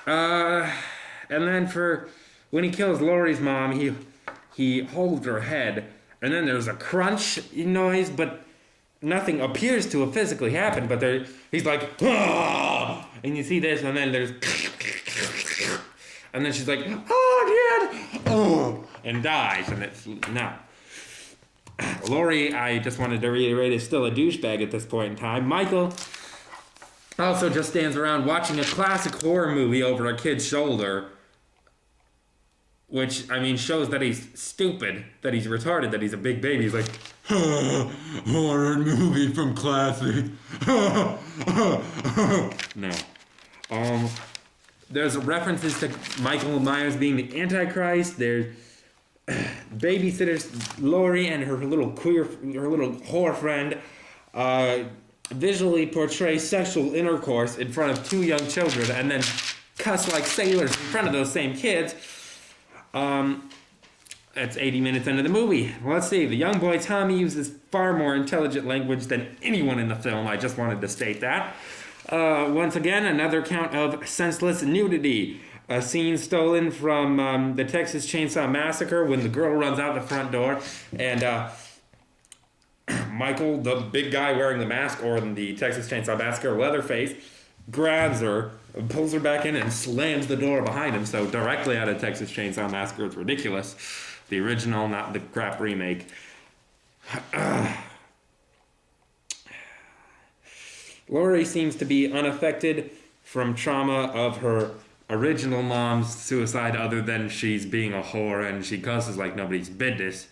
Uh, and then for when he kills Laurie's mom, he holds her head, and then there's a crunch noise, but nothing appears to have physically happened. But he's like, "Ah!" And you see this, and then there's, and then she's like, "Oh, Dad!" Oh, and dies, and it's no. Laurie, I just wanted to reiterate, is still a douchebag at this point in time. Michael also just stands around watching a classic horror movie over a kid's shoulder, which, I mean, shows that he's stupid, that he's retarded, that he's a big baby. He's like, horror movie from classic. No. There's references to Michael Myers being the Antichrist. There's babysitters Laurie and her little whore friend visually portray sexual intercourse in front of two young children and then cuss like sailors in front of those same kids. That's 80 minutes into the movie. Well, let's see. The young boy Tommy uses far more intelligent language than anyone in the film. I just wanted to state that. Once again, another count of senseless nudity. A scene stolen from the Texas Chainsaw Massacre when the girl runs out the front door and Michael, the big guy wearing the mask, or in the Texas Chainsaw Massacre, Leatherface, grabs her, pulls her back in, and slams the door behind him. So directly out of Texas Chainsaw Massacre, it's ridiculous. The original, not the crap remake. Laurie seems to be unaffected from trauma of her original mom's suicide, other than she's being a whore and she cusses like nobody's business.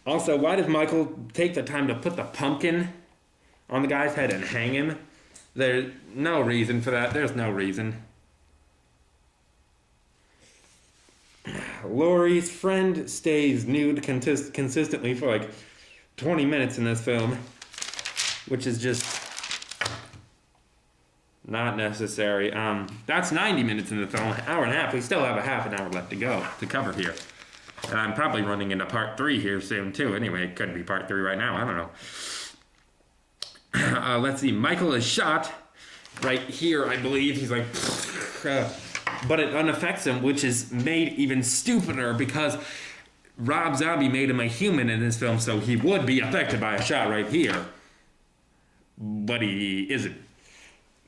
Also, why does Michael take the time to put the pumpkin on the guy's head and hang him? There's no reason for that. There's no reason. Laurie's friend stays nude consistently for like 20 minutes in this film, which is just not necessary. That's 90 minutes in the film, an hour and a half. We still have a half an hour left to go to cover here. And I'm probably running into part 3 here soon, too. Anyway, it could be part 3 right now. I don't know. Let's see. Michael is shot right here, I believe. He's like... but it unaffects him, which is made even stupider because Rob Zombie made him a human in this film, so he would be affected by a shot right here. But he isn't.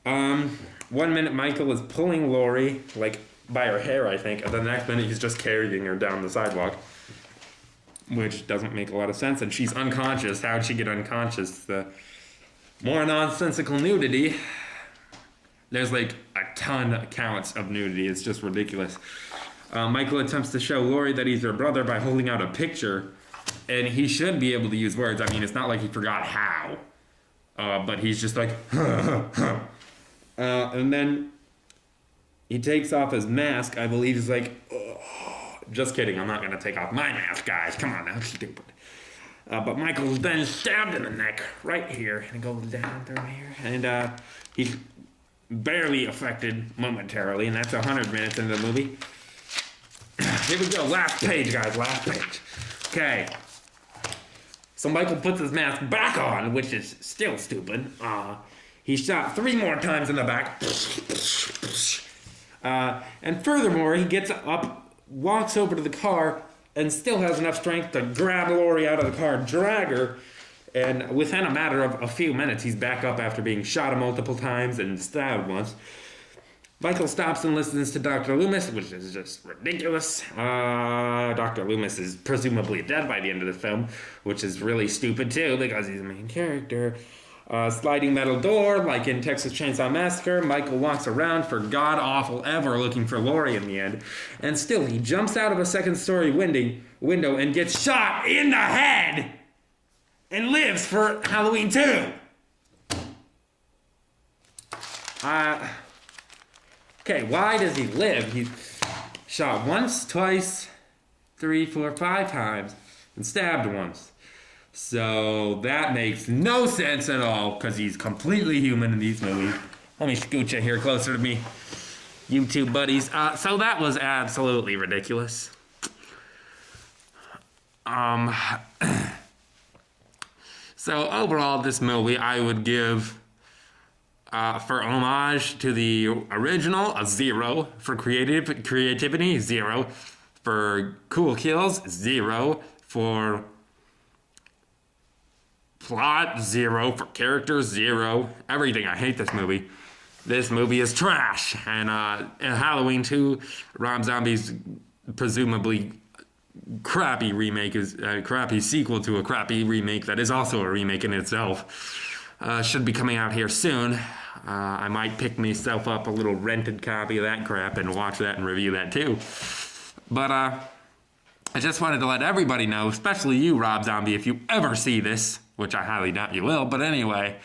1 minute Michael is pulling Laurie, like, by her hair, I think, and then the next minute he's just carrying her down the sidewalk, which doesn't make a lot of sense, and she's unconscious. How'd she get unconscious? The more nonsensical nudity. There's like a ton of counts of nudity. It's just ridiculous. Michael attempts to show Laurie that he's her brother by holding out a picture, and he should be able to use words. I mean, it's not like he forgot how, but he's just like, and then he takes off his mask. I believe he's like, oh. Just kidding. I'm not going to take off my mask, guys. Come on now, stupid. But Michael's then stabbed in the neck right here, and it goes down through here, and he's barely affected momentarily, and that's 100 minutes into the movie. Here we go. Last page, guys. Last page. Okay. So Michael puts his mask back on, which is still stupid. He's shot 3 more times in the back. And furthermore, he gets up, walks over to the car, and still has enough strength to grab Laurie out of the car, drag her, and within a matter of a few minutes, he's back up after being shot multiple times and stabbed once. Michael stops and listens to Dr. Loomis, which is just ridiculous. Dr. Loomis is presumably dead by the end of the film, which is really stupid too, because he's the main character. Sliding metal door, like in Texas Chainsaw Massacre. Michael walks around for god-awful ever looking for Laurie in the end. And still, he jumps out of a second-story window and gets shot in the head and lives for Halloween 2. Okay, why does he live? He's shot once, twice, 3, 4, 5 times, and stabbed once. So that makes no sense at all, because he's completely human in these movies. Let me scooch you here closer to me, you two buddies. So that was absolutely ridiculous. So overall, this movie I would give For homage to the original, a 0. For creativity, 0. For cool kills, 0. For plot, 0. For characters, 0. Everything. I hate this movie. This movie is trash. And in Halloween 2, Rob Zombie's presumably crappy remake is a crappy sequel to a crappy remake that is also a remake in itself. Should be coming out here soon. I might pick myself up a little rented copy of that crap and watch that and review that too. But I just wanted to let everybody know, especially you, Rob Zombie, if you ever see this, which I highly doubt you will, but anyway,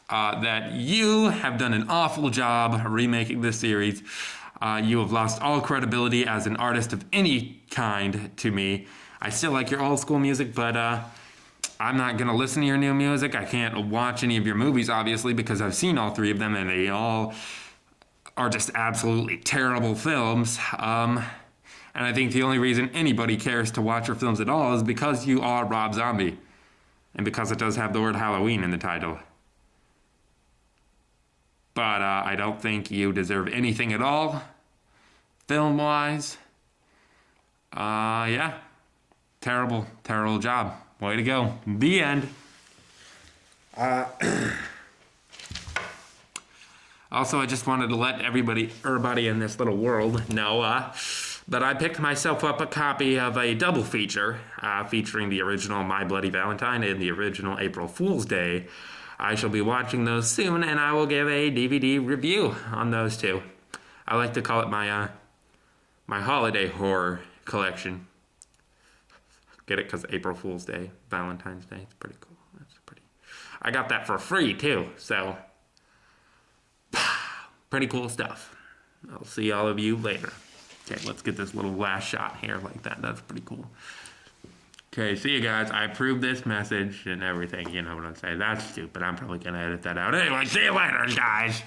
that you have done an awful job remaking this series. You have lost all credibility as an artist of any kind to me. I still like your old school music, but I'm not going to listen to your new music. I can't watch any of your movies, obviously, because I've seen all 3 of them, and they all are just absolutely terrible films. And I think the only reason anybody cares to watch your films at all is because you are Rob Zombie, and because it does have the word Halloween in the title. But I don't think you deserve anything at all, film-wise. Yeah. Terrible, terrible job. Way to go. The end. Also, I just wanted to let everybody in this little world know that I picked myself up a copy of a double feature featuring the original My Bloody Valentine and the original April Fool's Day. I shall be watching those soon, and I will give a DVD review on those 2. I like to call it my my holiday horror collection. Get it? Because April Fool's Day, Valentine's Day. It's pretty cool. I got that for free, too. So, pretty cool stuff. I'll see all of you later. Okay, let's get this little last shot here like that. That's pretty cool. Okay, see you guys. I approved this message and everything. You know what I'm saying? That's stupid. I'm probably going to edit that out. Anyway, see you later, guys.